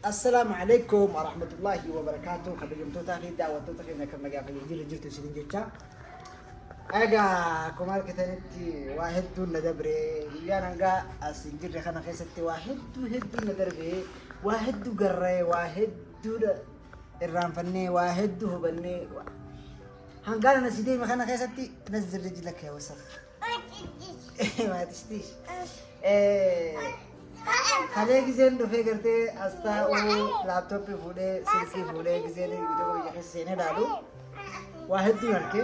السلام عليكم ورحمة الله وبركاته. خبر جمتوتا في دعوة توتا في نكمل جاف الجيل جلتو سنين جتا. أجا كمال كتنتي واحد دون ندبري يانا أجا أسنجر خنا خيستي واحد دون ندبري واحد دو قرّي واحد دو الرام فني واحد دو بني هنقال أنا سيدي مخنا خيستي نزل رجلك يا وسخ ما تشتيش خليه جزين دفع کرتے استا او لابتوب पे फूले सिल्की फूले جزين वीडियो को यहीं से ने डालो वाहिद दी हरके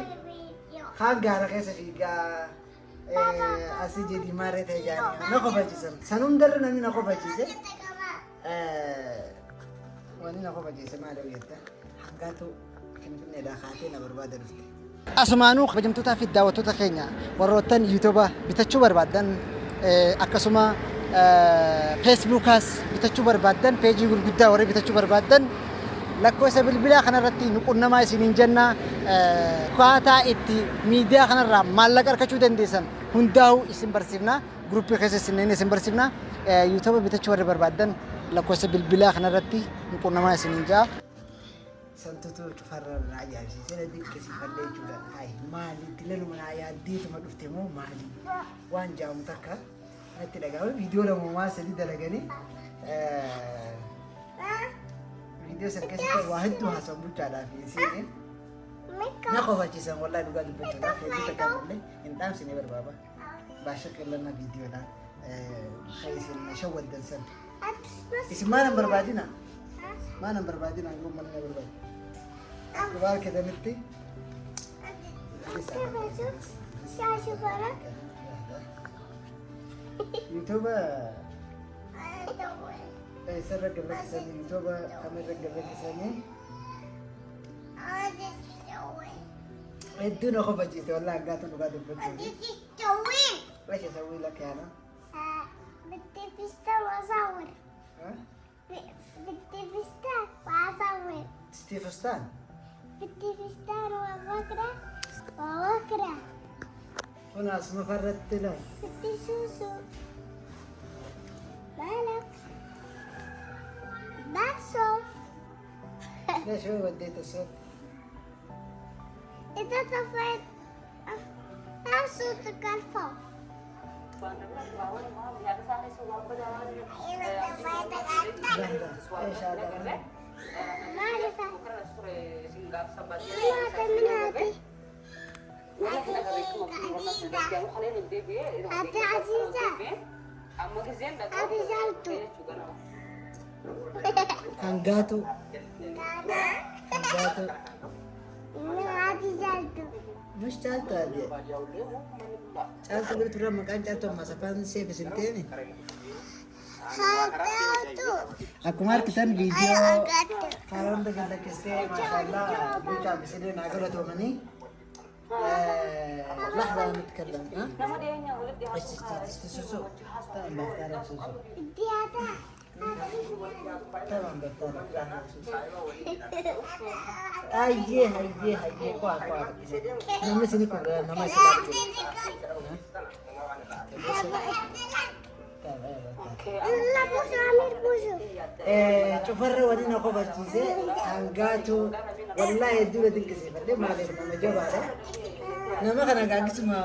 खान गारा कैसे फिका असी जेदी मारे थे जानी ना को बचीसन सनुंदर नमी ना को बचीसे वानी ना को बचीसे मारे येता हंगातो كنا دا خاتينا برباد رفتي اسمانو خبجمتو في دعوتو تخينا وروتن يوتيوب بتچو بربادن اكسما فيسبوكاس بتچو بربادن بيجي غرغدا وري بتچو بربادن لكو سبل بلا خنا رتي نقولنا ما سنين جنة كواتا اتي ميديا خنا را مالك اركچو دنديسن هنداو اسم برسيفنا جروب خيس سنين اسم برسيفنا يوتيوب بتچو بربادن لكو سبل بلا خنا رتي نقولنا ما سنين جا سنتو تفرر راجع شي سندي كسي فليجو هاي مالي تللو من عيا ديت ما دفتمو مالي وان جاو متكا نتي دغاو فيديو لو ما سدي دلغني فيديو سركس واحد تو حسب بوتا في سين ناخو فاجيسن والله دوغا دبتنا فيديو تكامل انتام سيني بابا باشكر لنا فيديو ده خيس نشود دنسن اسمه نمبر بعدين ما نمبر بعدين نقول ما نمبر بعدين كبار كده نتي شاشة برا يوتيوب اي سرق لك سني يوتيوب كاميرا لك سني ادونا خو بجيت والله قاتل وقاعد بجيت ايش اسوي لك انا بدي فستان واصور بدي فستان واصور ستيف فستان بدي فستان وبكرة هنا اسمه فردت له بدي سوسو مالك That's all ليش هو وديت الصوت إذا طفيت صوتك الفوق ايش هذا ما أعرف هذه عزيزة هذه زلتو هنجاتو هذه زلتو مش جالتو هذه جالتو قلت له مكان جالتو ما سفان سيف سنتيني هاتو aku mar kita video karon dengan keste masyaallah بيجا بسدين عقله تومني لحظه نتكلم ها ايش تستسسو تمام بختار سوسو دي هذا تمام بختار ايه كوا نمسي سني كولا نمسي لا بوسو عمير بوسو شوفر ودينا قبل جيزة هنقاتو والله يدولة تنكسي فلي ما عليه ما جاب عليه نما كنا قاعد اسمه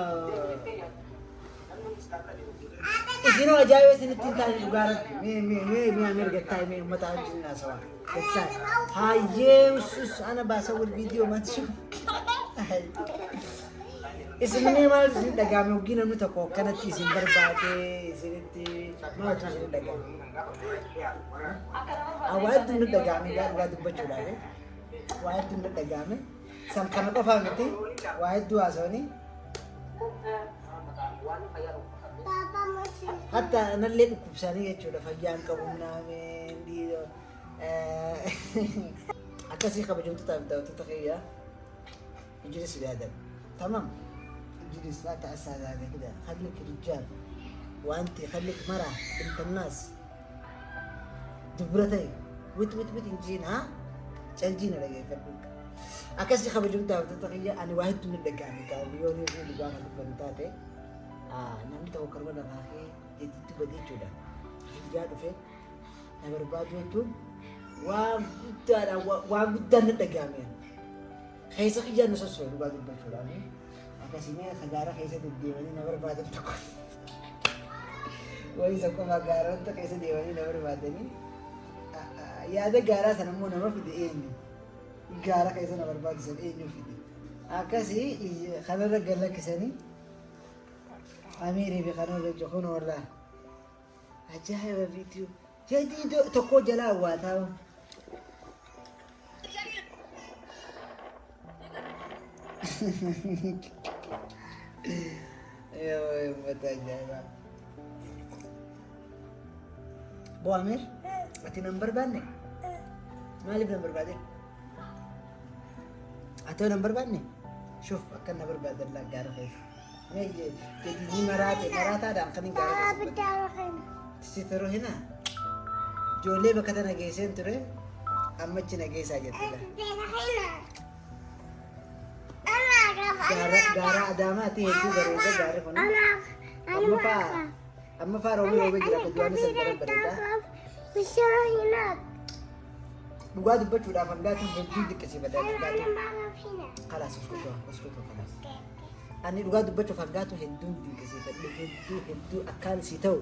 إذن جاي وسنة تاني لقارب مي أمير قتاي مي متعجل الناس سوا قتاي هاي وسوس أنا بسوي الفيديو ما تشوف اسمني ما زين دعامي وجينا نتوقع كانت تيزين بربادة زينتي ما تيزين دعامي أوعد من دعامي قاعد بجوله واحد من دعامي سام كنا كفاهمتي واحد دو أزوني بابا ماشي حتى أنا اللي بكبساني يجوله فجأة كومنا من دي أكاسي خبرهم تتابع تتخيل يجلس بهذا تمام اجلس لا تعسى هذا كذا خليك رجال وانت خليك مرة بنت الناس دبرتي ويت انجين ها تنجين لقى يفرق اكاسي خبر جمت تتخيل انا واحد من الدقاني كان يوني يقول لي انا بنتاتي نمت توكر ولا اخي جديد بدي جدا رجال في انا برباد ويتو waan guddaan dhagaameen keessa kiyyaan nu sossoo dhugaa dubbachuudhaan akkasumee gaara keessa deddeemanii na barbaadan tokko wayii isa qofa gaarota keessa deemanii na barbaadanii yaada gaaraa sana immoo nama fide eenyu gaara keessa na barbaachisan eenyu fide akkasii kanarra gallakkisanii amiirii fi kanarra jokuun oolaa ajaa'iba viidiyoo jedhii tokko jalaa hawwaataa mata ajaa'iba boo amiir ati nan barbaanne maaliif nan barbaade atoo nan barbaanne shuf akka na barbaadan laa gaara keessa jedhii maraataadhaan kan hin gaara keessa sitaro hina ijoollee bakka tana geesseen ture ammachi na geessaa jettudha. Gaara Adaamaati hedduu bareeda gaari kun. Amma faa roobee jira kuduwaan isa gara bareedaa. Dhugaa dubbachuudhaaf hangaatiin hedduu diqqisiifadha dhugaatiin. Kalaas uskutu kalaas. Ani dhugaa dubbachuuf hangaatu hedduun diqqisiifadha hedduu akkaan si ta'u.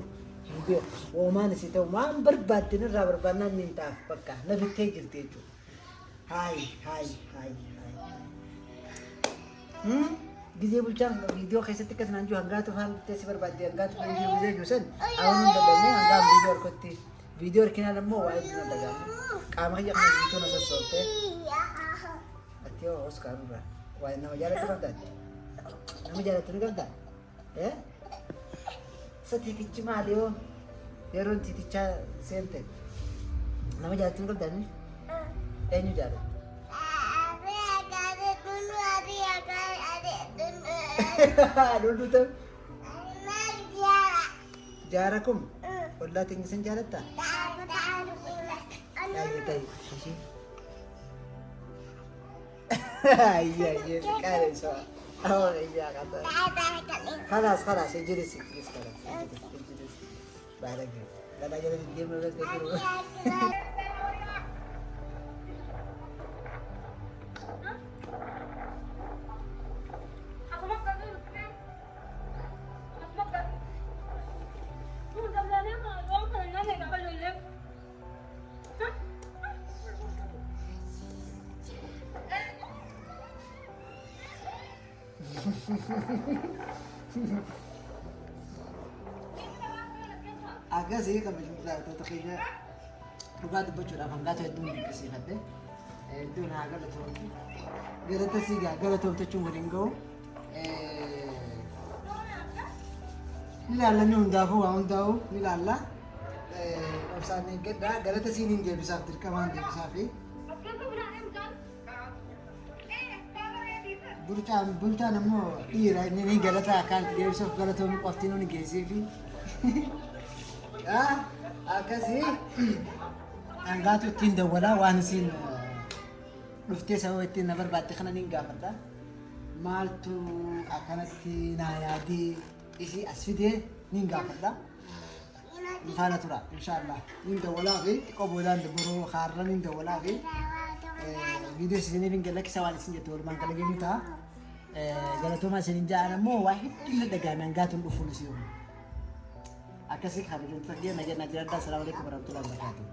Oomaan si ta'u waan barbaadden irraa barbaannaan ni taaf bakka na bittee jirti jechuudha. Hayi. Gizee bulchaan viidiyoo keessatti akkas naan jiru hangaatu faan bittee si barbaadde hangaatu faan jiru gizee jiru san awwan hin dadhabne hangaan viidiyoo harkotti viidiyoo harkinaan ammoo waa'ee dina dhagaama qaama kiyya kana viidiyoo na sossootee ati yoo oskaarurraa waa'ee nama jaalatu qabdaati nama jaalatu ni qabdaa Titichi maali yoo yeroon titichaa seente nama jaalatu ni qabdaani eenyu jaalatu? Dulu tuh. Jarakum. Wallah tinggi sen jarat tak? Ya kita sih. Iya sekali so. Oh iya kata. Kalas jadi sih kalas. Barang. Kalau jadi dia mulai dulu. Agak sih kalau jumlah itu kayaknya lupa tuh bocor apa enggak tuh itu dikasih hati itu nah agak tuh gara tuh sih gara tuh cuma ringgo nilala nih undau nilala urusannya kita gara tuh sini dia bisa terkaman dia bisa sih bulchaan ammoo dhiira inni galata akkaan deebisuuf galatoomuu qofti nuuni geessiifi akkasii hangaatu ittiin dawwalaa waan isiin dhuftee sababa ittiin na barbaadde kana niin gaafadha maaltu akkanatti naa yaadii isii as fidee niin gaafadha faana tura inshaallah niin dawwalaa fi xiqqoo boodaan dabaroo haarra niin dawwalaa fi video sini ning galak sawal sin jetul man kala gini ta galatuma sin jaana mo wahid illa daga man gatun dufun siyo akasik habibun tagiya najana jirada assalamu alaikum warahmatullahi wabarakatuh